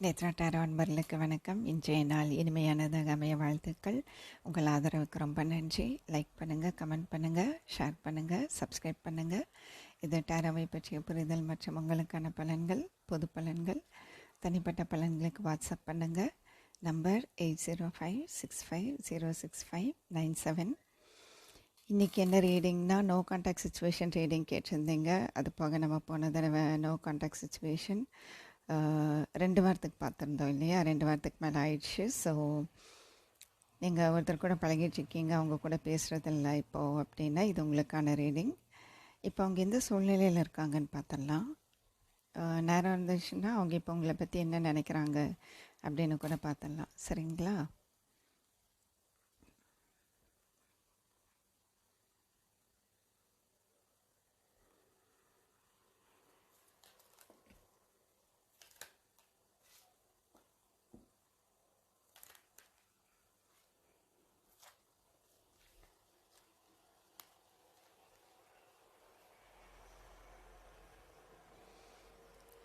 Nethra tarot அன்பர்களுக்கு வணக்கம். இன்றைய நாள் இனிமையானதாக அமைய வாழ்த்துக்கள். உங்கள் ஆதரவுக்கு ரொம்ப நன்றி. லைக் பண்ணுங்கள், கமெண்ட் பண்ணுங்கள், ஷேர் பண்ணுங்கள், சப்ஸ்கிரைப் பண்ணுங்கள். இது டாரோவை பற்றிய புரிதல் மற்றும் உங்களுக்கான பலன்கள், பொது பலன்கள், தனிப்பட்ட பலன்களுக்கு வாட்ஸ்அப் பண்ணுங்கள். நம்பர் 8056506597. இன்றைக்கி என்ன ரீடிங்னா, நோ கான்டாக்ட் சுச்சுவேஷன் ரீடிங் கேட்டிருந்தீங்க. அது போக நம்ம போன தடவை நோ கான்டாக்ட் சுச்சுவேஷன் 2 வாரத்துக்கு பார்த்துருந்தோம் இல்லையா? 2 வாரத்துக்கு மேலே ஆயிடுச்சு. ஸோ நீங்கள் ஒருத்தர் கூட பழகிட்டுருக்கீங்க, அவங்க கூட பேசுகிறதில்ல இப்போது அப்படின்னா இது உங்களுக்கான ரீடிங். இப்போ அவங்க எந்த சூழ்நிலையில் இருக்காங்கன்னு பார்த்துடலாம். நேரம் இருந்துச்சுன்னா அவங்க இப்போ உங்களை பற்றி என்ன நினைக்கிறாங்க அப்படின்னு கூட பார்த்துடலாம். சரிங்களா?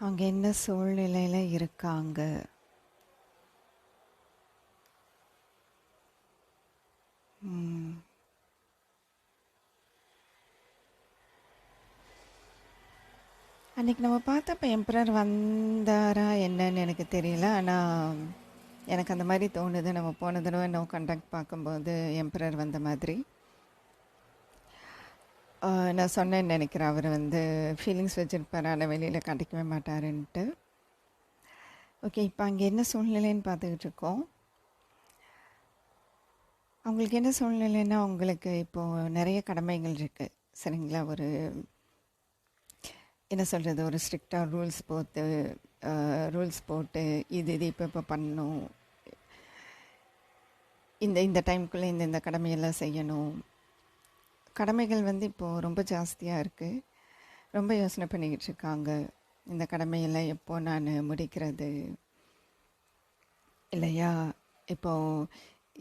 அவங்க என்ன சூழ்நிலையில் இருக்காங்க? அன்றைக்கி நம்ம பார்த்தப்ப எம்பரர் வந்தாரா என்னன்னு எனக்கு தெரியல. ஆனால் எனக்கு அந்த மாதிரி தோணுது. நம்ம போன தடவை நோ கான்டாக்ட் பார்க்கும்போது எம்பரர் வந்த மாதிரி. நான் சொன்னேன்னு நினைக்கிறேன், அவர் ஃபீலிங்ஸ் வச்சுருப்பார், ஆனால் வெளியில் காட்டிக்கவே மாட்டாருன்ட்டு. ஓகே, இப்போ அங்கே என்ன சூழ்நிலைன்னு பார்த்துக்கிட்டு இருக்கோம். அவங்களுக்கு என்ன சூழ்நிலைன்னா, அவங்களுக்கு இப்போது நிறைய கடமைகள் இருக்குது. சரிங்களா? ஒரு என்ன சொல்கிறது, ஒரு ஸ்ட்ரிக்டாக ரூல்ஸ் போட்டு இது இப்போ பண்ணணும், இந்த டைமுக்குள்ளே இந்த கடமையெல்லாம் செய்யணும். கடமைகள் இப்போது ரொம்ப ஜாஸ்தியாக இருக்குது. ரொம்ப யோசனை பண்ணிக்கிட்டு இருக்காங்க, இந்த கடமையெல்லாம் எப்போ நான் முடிக்கிறது இல்லையா? இப்போது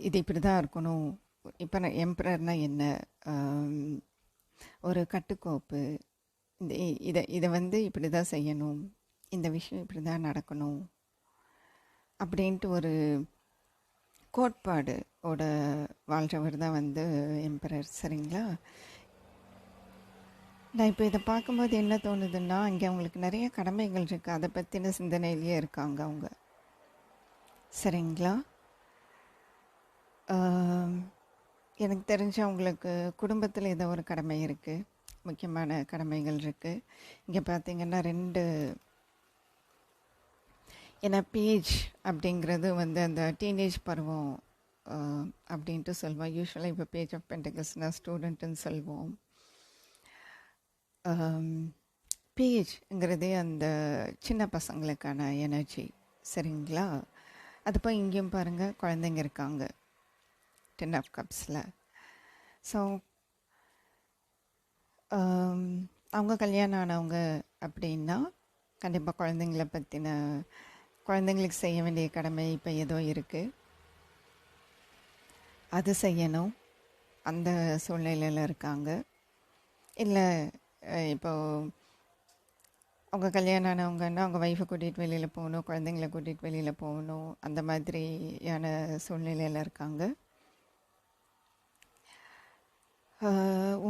இது இப்படி தான் இருக்கணும். இப்போ நான் எம்பரர்னால் என்ன, ஒரு கட்டுக்கோப்பு, இதை இப்படி தான் செய்யணும், இந்த விஷயம் இப்படி தான் நடக்கணும் அப்படின்ட்டு ஒரு கோட்பாடு வாழ்கிறவர் தான் எம்பரர். சரிங்களா? நான் இப்போ இதை பார்க்கும்போது என்ன தோணுதுன்னா, அங்கே அவங்களுக்கு நிறைய கடமைகள் இருக்குது, அதை பற்றின சிந்தனையிலேயே இருக்காங்க அவங்க. சரிங்களா? எனக்கு தெரிஞ்ச அவங்களுக்கு குடும்பத்தில் ஏதோ ஒரு கடமை இருக்குது, முக்கியமான கடமைகள் இருக்குது. இங்கே பார்த்திங்கன்னா 2, ஏன்னா பேஜ் அப்படிங்கிறது அந்த டீனேஜ் பருவம் அப்படின்ட்டு சொல்லுவோம். யூஸ்வலாக இப்போ பேஜ் ஆஃப் பென்டகல்ஸ்னால் ஸ்டூடெண்ட்டுன்னு சொல்லுவோம். பேஜ்ங்கிறதே அந்த சின்ன பசங்களுக்கான எனர்ஜி. சரிங்களா? அது போய் இங்கேயும் பாருங்கள், குழந்தைங்க இருக்காங்க 10 ஆஃப் கப்ஸில். ஸோ அவங்க கல்யாணம் ஆனவங்க அப்படின்னா கண்டிப்பாக குழந்தைங்களுக்கு செய்ய வேண்டிய கடமை இப்போ ஏதோ இருக்குது, அது செய்யணும். அந்த சூழ்நிலையில் இருக்காங்க. இல்லை இப்போது அவங்க கல்யாணம் ஆனவங்கன்னா அவங்க ஒய்ஃபை கூட்டிகிட்டு வெளியில் போகணும், குழந்தைங்கள கூட்டிகிட்டு வெளியில் போகணும், அந்த மாதிரியான சூழ்நிலையில் இருக்காங்க.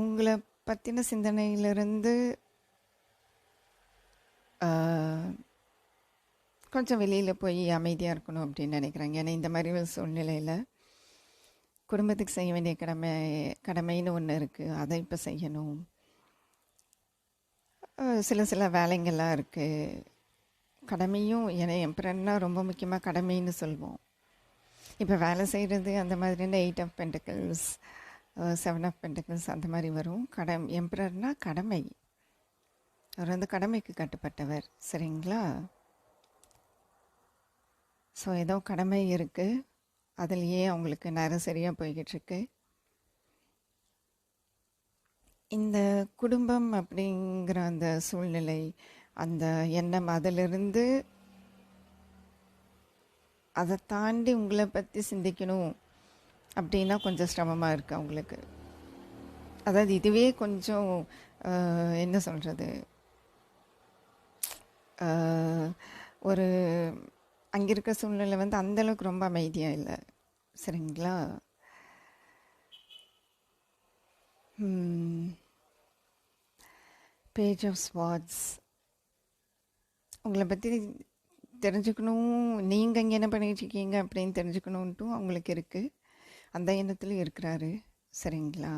உங்களை பற்றின சிந்தனையிலிருந்து கொஞ்சம் வெளியில் போய் அமைதியாக இருக்கணும் அப்படின்னு நினைக்கிறாங்க. ஏன்னா இந்த மாதிரி ஒரு சூழ்நிலையில் குடும்பத்துக்கு செய்ய வேண்டிய கடமைன்னு ஒன்று இருக்குது, அதை இப்போ செய்யணும். சில வேலைங்கள்லாம் இருக்குது, கடமையும். ஏன்னா எம்பரர்னா ரொம்ப முக்கியமாக கடமைன்னு சொல்வோம். இப்போ வேலை செய்கிறது அந்த மாதிரியான 8 ஆஃப் பென்டக்கிள்ஸ், 7 ஆஃப் பென்டக்கிள்ஸ் அந்த மாதிரி வரும். எம்பரர்னா கடமை, அவர் கடமைக்கு கட்டுப்பட்டவர். சரிங்களா? ஸோ ஏதோ கடமை இருக்குது, அதுலேயே அவங்களுக்கு நேரம் சரியாக போய்கிட்டுருக்கு. இந்த குடும்பம் அப்படிங்கிற அந்த சூழ்நிலை, அந்த எண்ணம், அதிலிருந்து அதை தாண்டி உங்களை பற்றி சிந்திக்கணும் அப்படின்னா கொஞ்சம் சிரமமாக இருக்குது அவங்களுக்கு. அதாவது இதுவே கொஞ்சம் என்ன சொல்கிறது, ஒரு அங்கே இருக்க சூழ்நிலை வந்து அந்தளவுக்கு ரொம்ப அமைதியாக இல்லை. சரிங்களா? Page of swots. உங்களை பற்றி தெரிஞ்சுக்கணும், நீங்கள் இங்கே என்ன பண்ணிகிட்ருக்கீங்க அப்படின்னு தெரிஞ்சுக்கணுன்ட்டும் அவங்களுக்கு இருக்குது. அந்த எண்ணத்துலையும் இருக்கிறாரு. சரிங்களா?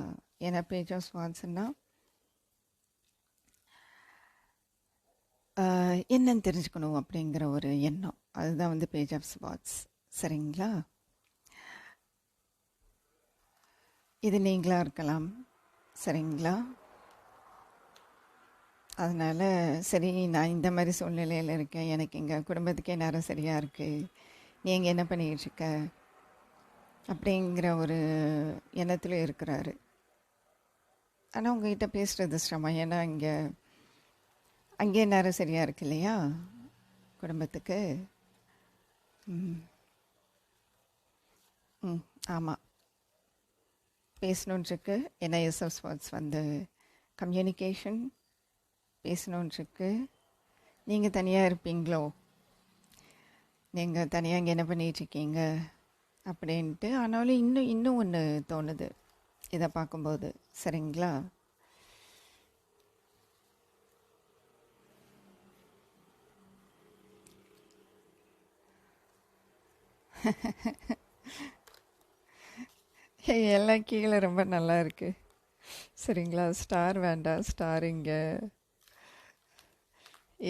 ஏன்னா பேஜ் ஆஃப் ஸ்வாட்ஸ்னால் என்னன்னு தெரிஞ்சுக்கணும் அப்படிங்கிற ஒரு எண்ணம். அதுதான் வந்து பேஜ் ஆஃப் ஸ்வாட்ஸ். சரிங்களா? இது நீங்களாக இருக்கலாம். சரிங்களா? அதனால் சரி, நான் இந்த மாதிரி சூழ்நிலையில் இருக்கேன், எனக்கு எங்கள் குடும்பத்துக்கே நேரம் சரியாக இருக்குது, நீங்கள் என்ன பண்ணிகிட்ருக்க அப்படிங்கிற ஒரு எண்ணத்தில் இருக்கிறாரு. ஆனால் உங்ககிட்ட பேசுகிறது சிரமம். ஏன்னா அங்கே நேரம் சரியாக இருக்கு இல்லையா குடும்பத்துக்கு. ஆமாம், பேசணுன்ட்ருக்கு. ஏன்னா எஸ்எஃப் ஸ்வாட்ஸ் வந்து கம்யூனிகேஷன் பேசணுன்ட்ருக்கு. நீங்கள் தனியாக இருப்பீங்களோ, நீங்கள் தனியாக இங்கே என்ன பண்ணிகிட்ருக்கீங்க அப்படின்ட்டு. ஆனாலும் இன்னும் ஒன்று தோணுது இதை பார்க்கும்போது. சரிங்களா? எல்லாம் கீழே ரொம்ப நல்லா இருக்குது. சரிங்களா? ஸ்டார் வேண்டாம். ஸ்டார் இங்கே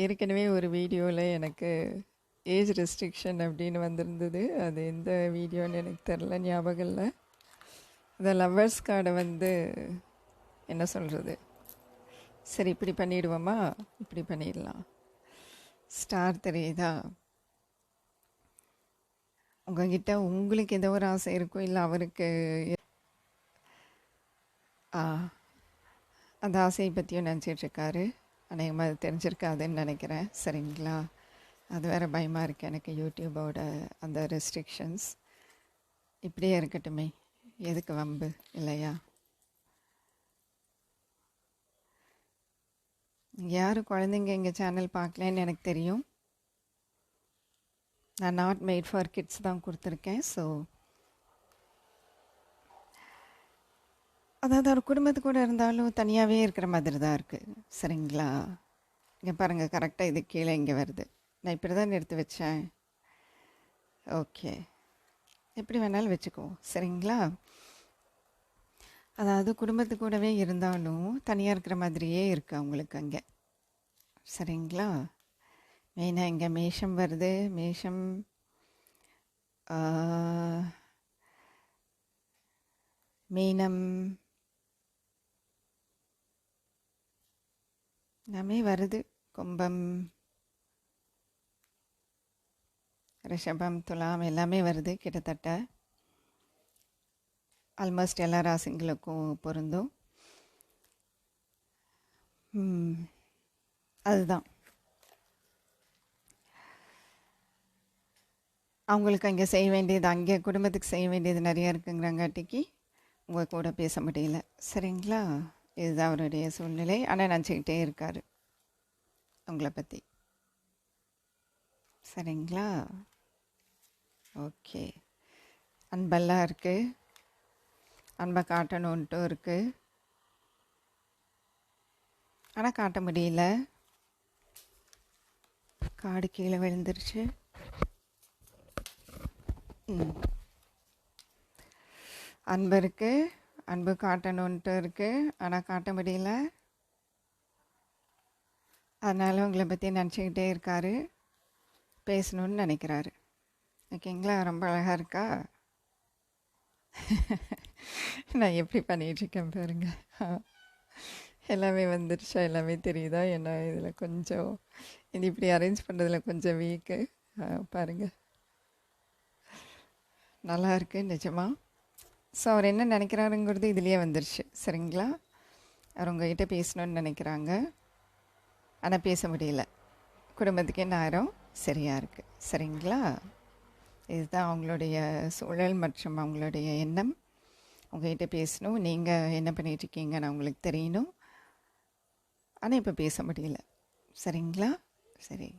ஏற்கனவே ஒரு வீடியோவில் எனக்கு ஏஜ் ரெஸ்ட்ரிக்ஷன் அப்படின்னு வந்திருந்தது. அது எந்த வீடியோன்னு எனக்கு தெரில, ஞாபகம் இல்லை. இந்த லவ்வர்ஸ் கார்டை வந்து என்ன சொல்கிறது, சரி இப்படி பண்ணிவிடுவோமா, இப்படி பண்ணிடலாம். ஸ்டார் தெரியுதா? உங்ககிட்ட உங்களுக்கு ஏதோ ஒரு ஆசை இருக்கும், இல்லை அவருக்கு அந்த ஆசையை பற்றியும் நினச்சிட்ருக்காரு. அநேகமாக அது தெரிஞ்சிருக்காதுன்னு நினைக்கிறேன். சரிங்களா? அது வேறு பயமாக இருக்குது எனக்கு, யூடியூபோட அந்த ரெஸ்ட்ரிக்ஷன்ஸ். இப்படியே இருக்கட்டுமே, எதுக்கு வம்பு இல்லையா? யாரும் குழந்தைங்க எங்கள் சேனல் பார்க்கலன்னு எனக்கு தெரியும். நான் நாட் மேட் ஃபார் கிட்ஸ் தான் கொடுத்துருக்கேன். ஸோ அதாவது ஒரு குடும்பத்து கூட இருந்தாலும் தனியாகவே இருக்கிற மாதிரி தான் இருக்குது. சரிங்களா? இங்கே பாருங்கள், கரெக்டாக இது கீழே இங்கே வருது. நான் இப்படி தான் எடுத்து வச்சேன். ஓகே, எப்படி வேணாலும் வச்சுக்குவோம். சரிங்களா? அதாவது குடும்பத்து கூடவே இருந்தாலும் தனியாக இருக்கிற மாதிரியே இருக்குது அவங்களுக்கு அங்கே. சரிங்களா? மெயினாக இங்கே மேஷம் வருது. மேஷம் மீனம் எல்லாமே வருது. கும்பம், ரிஷபம், துலாம் எல்லாமே வருது. கிட்டத்தட்ட ஆல்மோஸ்ட் எல்லா ராசிங்களுக்கும் பொருந்தும். அதுதான் அவங்களுக்கு அங்கே செய்ய வேண்டியது, அங்கே குடும்பத்துக்கு செய்ய வேண்டியது நிறையா இருக்குங்கிறங்காட்டிக்கு உங்கள் கூட பேச முடியல. சரிங்களா? இதுதான் அவருடைய சூழ்நிலை. ஆனால் நினச்சிக்கிட்டே இருக்கார் உங்களை பற்றி. சரிங்களா? ஓகே, அன்பெல்லாம் இருக்குது, அன்பை காட்டணுன்ட்டும் இருக்குது. ஆனால் காட்ட முடியல. காடு கீழே விழுந்துருச்சு. அன்பு இருக்குது, அன்பு காட்டணுன்ட்டு இருக்குது, ஆனால் காட்ட முடியல. அதனால் உங்களை பற்றி நினச்சிக்கிட்டே இருக்கார், பேசணுன்னு நினைக்கிறாரு. ஓகேங்களா? ரொம்ப அழகாக இருக்கா? நான் எப்படி பண்ணிகிட்ருக்கேன் பாருங்க. எல்லாமே வந்துருச்சா? எல்லாமே தெரியுதா? ஏன்னா இதில் கொஞ்சம் இது இப்படி அரேஞ்ச் பண்ணுறதுல கொஞ்சம் வீக்கு. பாருங்கள், நல்லா இருக்குது நிஜமாக. ஸோ அவர் என்ன நினைக்கிறாருங்கிறது இதுலேயே வந்துருச்சு. சரிங்களா? அவர் உங்கள்கிட்ட பேசணுன்னு நினைக்கிறாங்க, ஆனால் பேச முடியல. குடும்பத்துக்கே நேரம் சரியாக இருக்குது. சரிங்களா? இதுதான் அவங்களுடைய சூழல் மற்றும் அவங்களுடைய எண்ணம். உங்கள்கிட்ட பேசணும், நீங்கள் என்ன பண்ணிகிட்ருக்கீங்கன்னு அவங்களுக்கு தெரியணும், ஆனால் இப்போ பேச முடியல. சரிங்களா? சரி,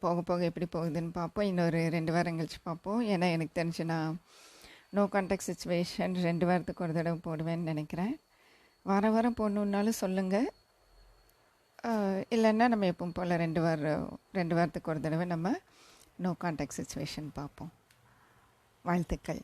போக போக எப்படி போகுதுன்னு பார்ப்போம். இன்னொரு 2 வாரம் கழிச்சு பார்ப்போம். ஏன்னா எனக்கு தெரிஞ்சு நான் நோ கான்டாக்ட் சிச்சுவேஷன் 2 வாரத்துக்கு ஒரு தடவை போடுவேன்னு நினைக்கிறேன். வாரம் வாரம் போடணுன்னாலும் சொல்லுங்கள். இல்லைன்னா நம்ம எப்பவும் போல் 2 வாரத்துக்கு ஒரு தடவை நம்ம நோ கான்டாக்ட் சிச்சுவேஷன் பார்ப்போம். வாழ்த்துக்கள்.